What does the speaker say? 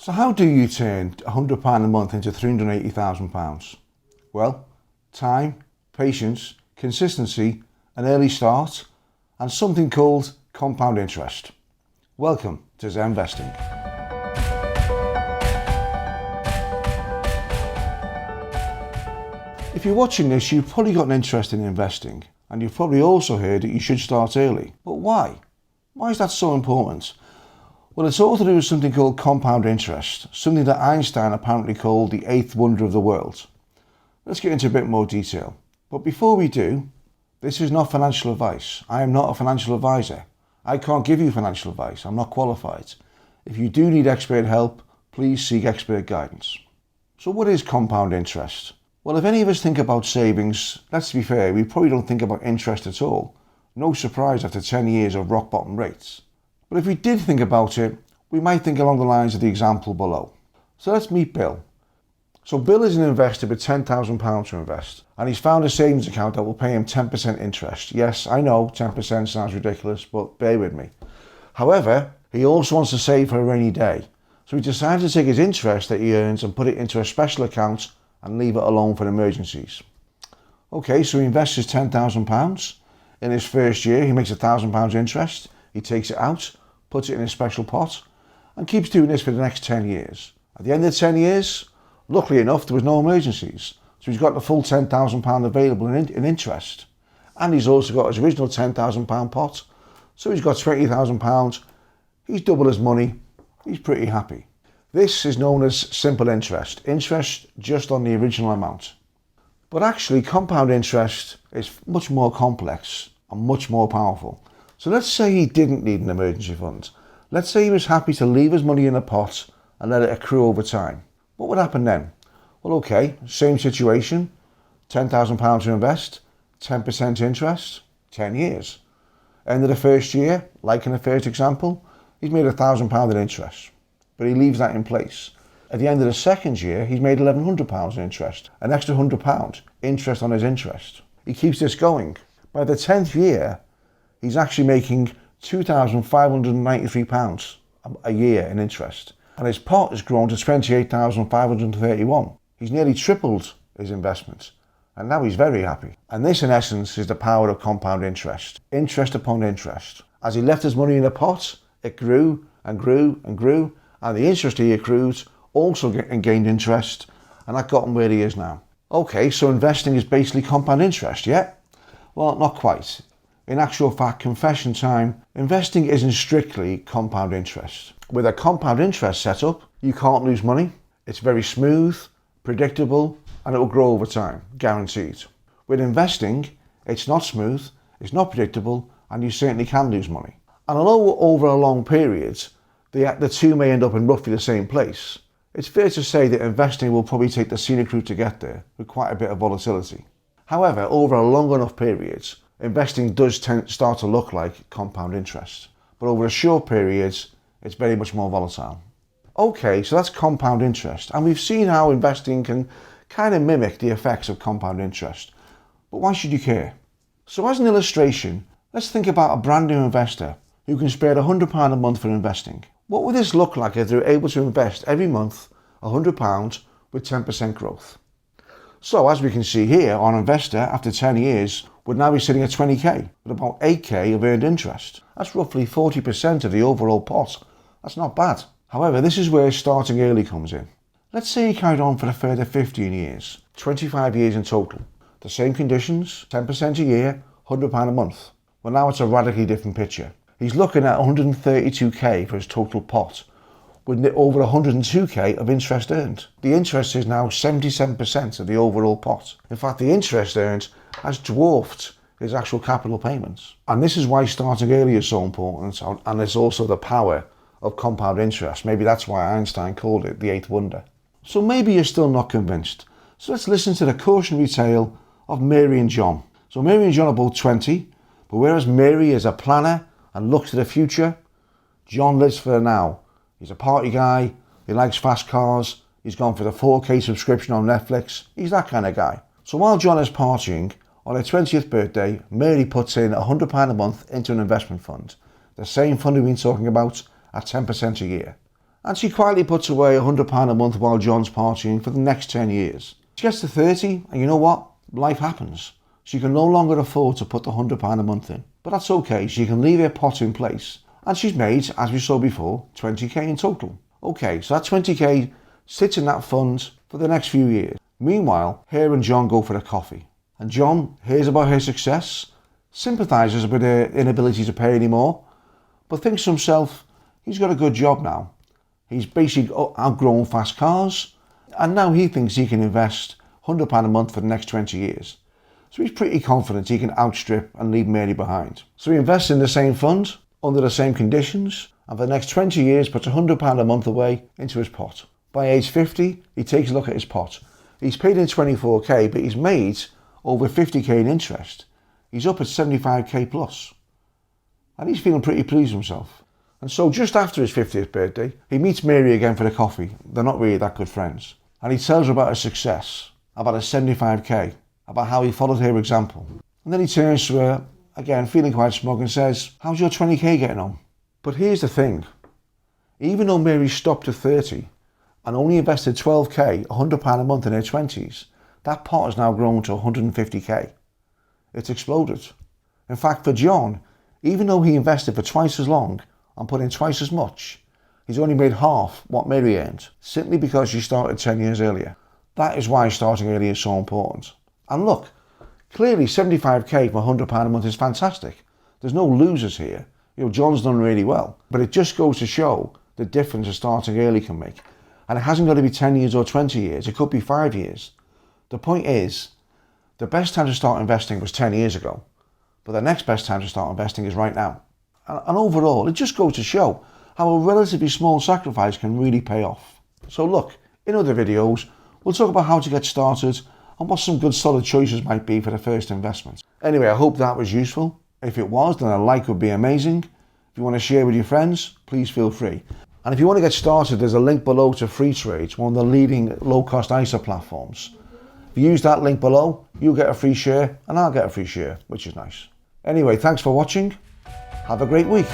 So how do you turn £100 a month into £380,000? Well, time, patience, consistency, an early start, and something called compound interest. Welcome to Zenvesting. If you're watching this, you've probably got an interest in investing, and you've probably also heard that you should start early. But why? Why is that so important? Well, it's all to do with something called compound interest, something that Einstein apparently called the eighth wonder of the world. Let's get into a bit more detail. But before we do, this is not financial advice. I am not a financial advisor. I can't give you financial advice. I'm not qualified. If you do need expert help, please seek expert guidance. So what is compound interest? Well, if any of us think about savings, let's be fair, we probably don't think about interest at all. No surprise after 10 years of rock bottom rates. But if we did think about it, we might think along the lines of the example below. So let's meet Bill. So Bill is an investor with £10,000 to invest, and he's found a savings account that will pay him 10% interest. Yes, I know 10% sounds ridiculous, but bear with me. However, he also wants to save for a rainy day. So he decided to take his interest that he earns and put it into a special account and leave it alone for emergencies. Okay, so he invests his £10,000. In his first year, he makes £1,000 interest. He takes it out, puts it in a special pot, and keeps doing this for the next 10 years. At the end of the 10 years, luckily enough, there was no emergencies. So he's got the full £10,000 available in interest. And he's also got his original £10,000 pot. So he's got £20,000. He's doubled his money. He's pretty happy. This is known as simple interest. Interest just on the original amount. But actually, compound interest is much more complex and much more powerful. So let's say he didn't need an emergency fund. Let's say he was happy to leave his money in a pot and let it accrue over time. What would happen then? Well, okay, same situation, £10,000 to invest, 10% interest, 10 years. End of the first year, like in the first example, he's made £1,000 in interest, but he leaves that in place. At the end of the second year, he's made £1,100 in interest, an extra £100 interest on his interest. He keeps this going. By the 10th year, he's actually making £2,593 a year in interest. And his pot has grown to £28,531. He's nearly tripled his investment. And now he's very happy. And this, in essence, is the power of compound interest. Interest upon interest. As he left his money in a pot, it grew and grew and grew. And the interest he accrued also gained interest. And that got him where he is now. Okay, so investing is basically compound interest, yeah? Well, not quite. In actual fact, confession time, investing isn't strictly compound interest. With a compound interest setup, you can't lose money. It's very smooth, predictable, and it will grow over time, guaranteed. With investing, it's not smooth, it's not predictable, and you certainly can lose money. And although over a long period, the two may end up in roughly the same place, it's fair to say that investing will probably take the scenic route to get there, with quite a bit of volatility. However, over a long enough period, investing does start to look like compound interest. But over a short period, it's very much more volatile. Okay, so that's compound interest. And we've seen how investing can kind of mimic the effects of compound interest. But why should you care? So as an illustration, let's think about a brand new investor who can spare £100 a month for investing. What would this look like if they're able to invest every month £100 with 10% growth? So as we can see here, our investor, after 10 years, would now be sitting at 20k, with about 8k of earned interest. That's roughly 40% of the overall pot. That's not bad. However, this is where starting early comes in. Let's say he carried on for a further 15 years, 25 years in total. The same conditions, 10% a year, £100 a month. Well, now it's a radically different picture. He's looking at 132k for his total pot, with over 102k of interest earned. The interest is now 77% of the overall pot. In fact, the interest earned has dwarfed his actual capital payments. And this is why starting early is so important, and it's also the power of compound interest. Maybe that's why Einstein called it the eighth wonder. So maybe you're still not convinced. So let's listen to the cautionary tale of Mary and John. So Mary and John are both 20, but whereas Mary is a planner and looks to the future, John lives for the now. He's a party guy, he likes fast cars, he's gone for the 4K subscription on Netflix. He's that kind of guy. So while John is partying, on her 20th birthday, Mary puts in £100 a month into an investment fund. The same fund we've been talking about at 10% a year. And she quietly puts away £100 a month while John's partying for the next 10 years. She gets to 30, and you know what? Life happens. She can no longer afford to put the £100 a month in. But that's okay, she can leave her pot in place. And she's made, as we saw before, 20k in total. Okay, so that 20k sits in that fund for the next few years. Meanwhile, her and John go for a coffee. And John hears about her success, sympathises with her inability to pay anymore, but thinks to himself, he's got a good job now. He's basically outgrown fast cars, and now he thinks he can invest £100 a month for the next 20 years. So he's pretty confident he can outstrip and leave Mary behind. So he invests in the same fund, under the same conditions, and for the next 20 years puts £100 a month away into his pot. By age 50, he takes a look at his pot. He's paid in 24k, but he's made over 50k in interest. He's up at 75k plus. And he's feeling pretty pleased with himself. And so just after his 50th birthday, he meets Mary again for a coffee. They're not really that good friends. And he tells her about his success, about his 75k, about how he followed her example. And then he turns to her, again feeling quite smug, and says, how's your 20k getting on? But here's the thing. Even though Mary stopped at 30 and only invested 12k, £100 a month in her 20s, that pot has now grown to 150k. It's exploded. In fact, for John, even though he invested for twice as long and put in twice as much, he's only made half what Mary earned, simply because she started 10 years earlier. That is why starting early is so important. And look, clearly 75k for £100 a month is fantastic. There's no losers here. John's done really well. But it just goes to show the difference that starting early can make. And it hasn't got to be 10 years or 20 years. It could be 5 years. The point is, the best time to start investing was 10 years ago. But the next best time to start investing is right now. And overall, it just goes to show how a relatively small sacrifice can really pay off. So look, in other videos, we'll talk about how to get started and what some good solid choices might be for the first investment. Anyway, I hope that was useful. If it was, then a like would be amazing. If you want to share with your friends, please feel free. And if you want to get started, there's a link below to FreeTrade, one of the leading low-cost ISA platforms. If you use that link below, you'll get a free share and I'll get a free share, which is nice. Anyway, thanks for watching. Have a great week.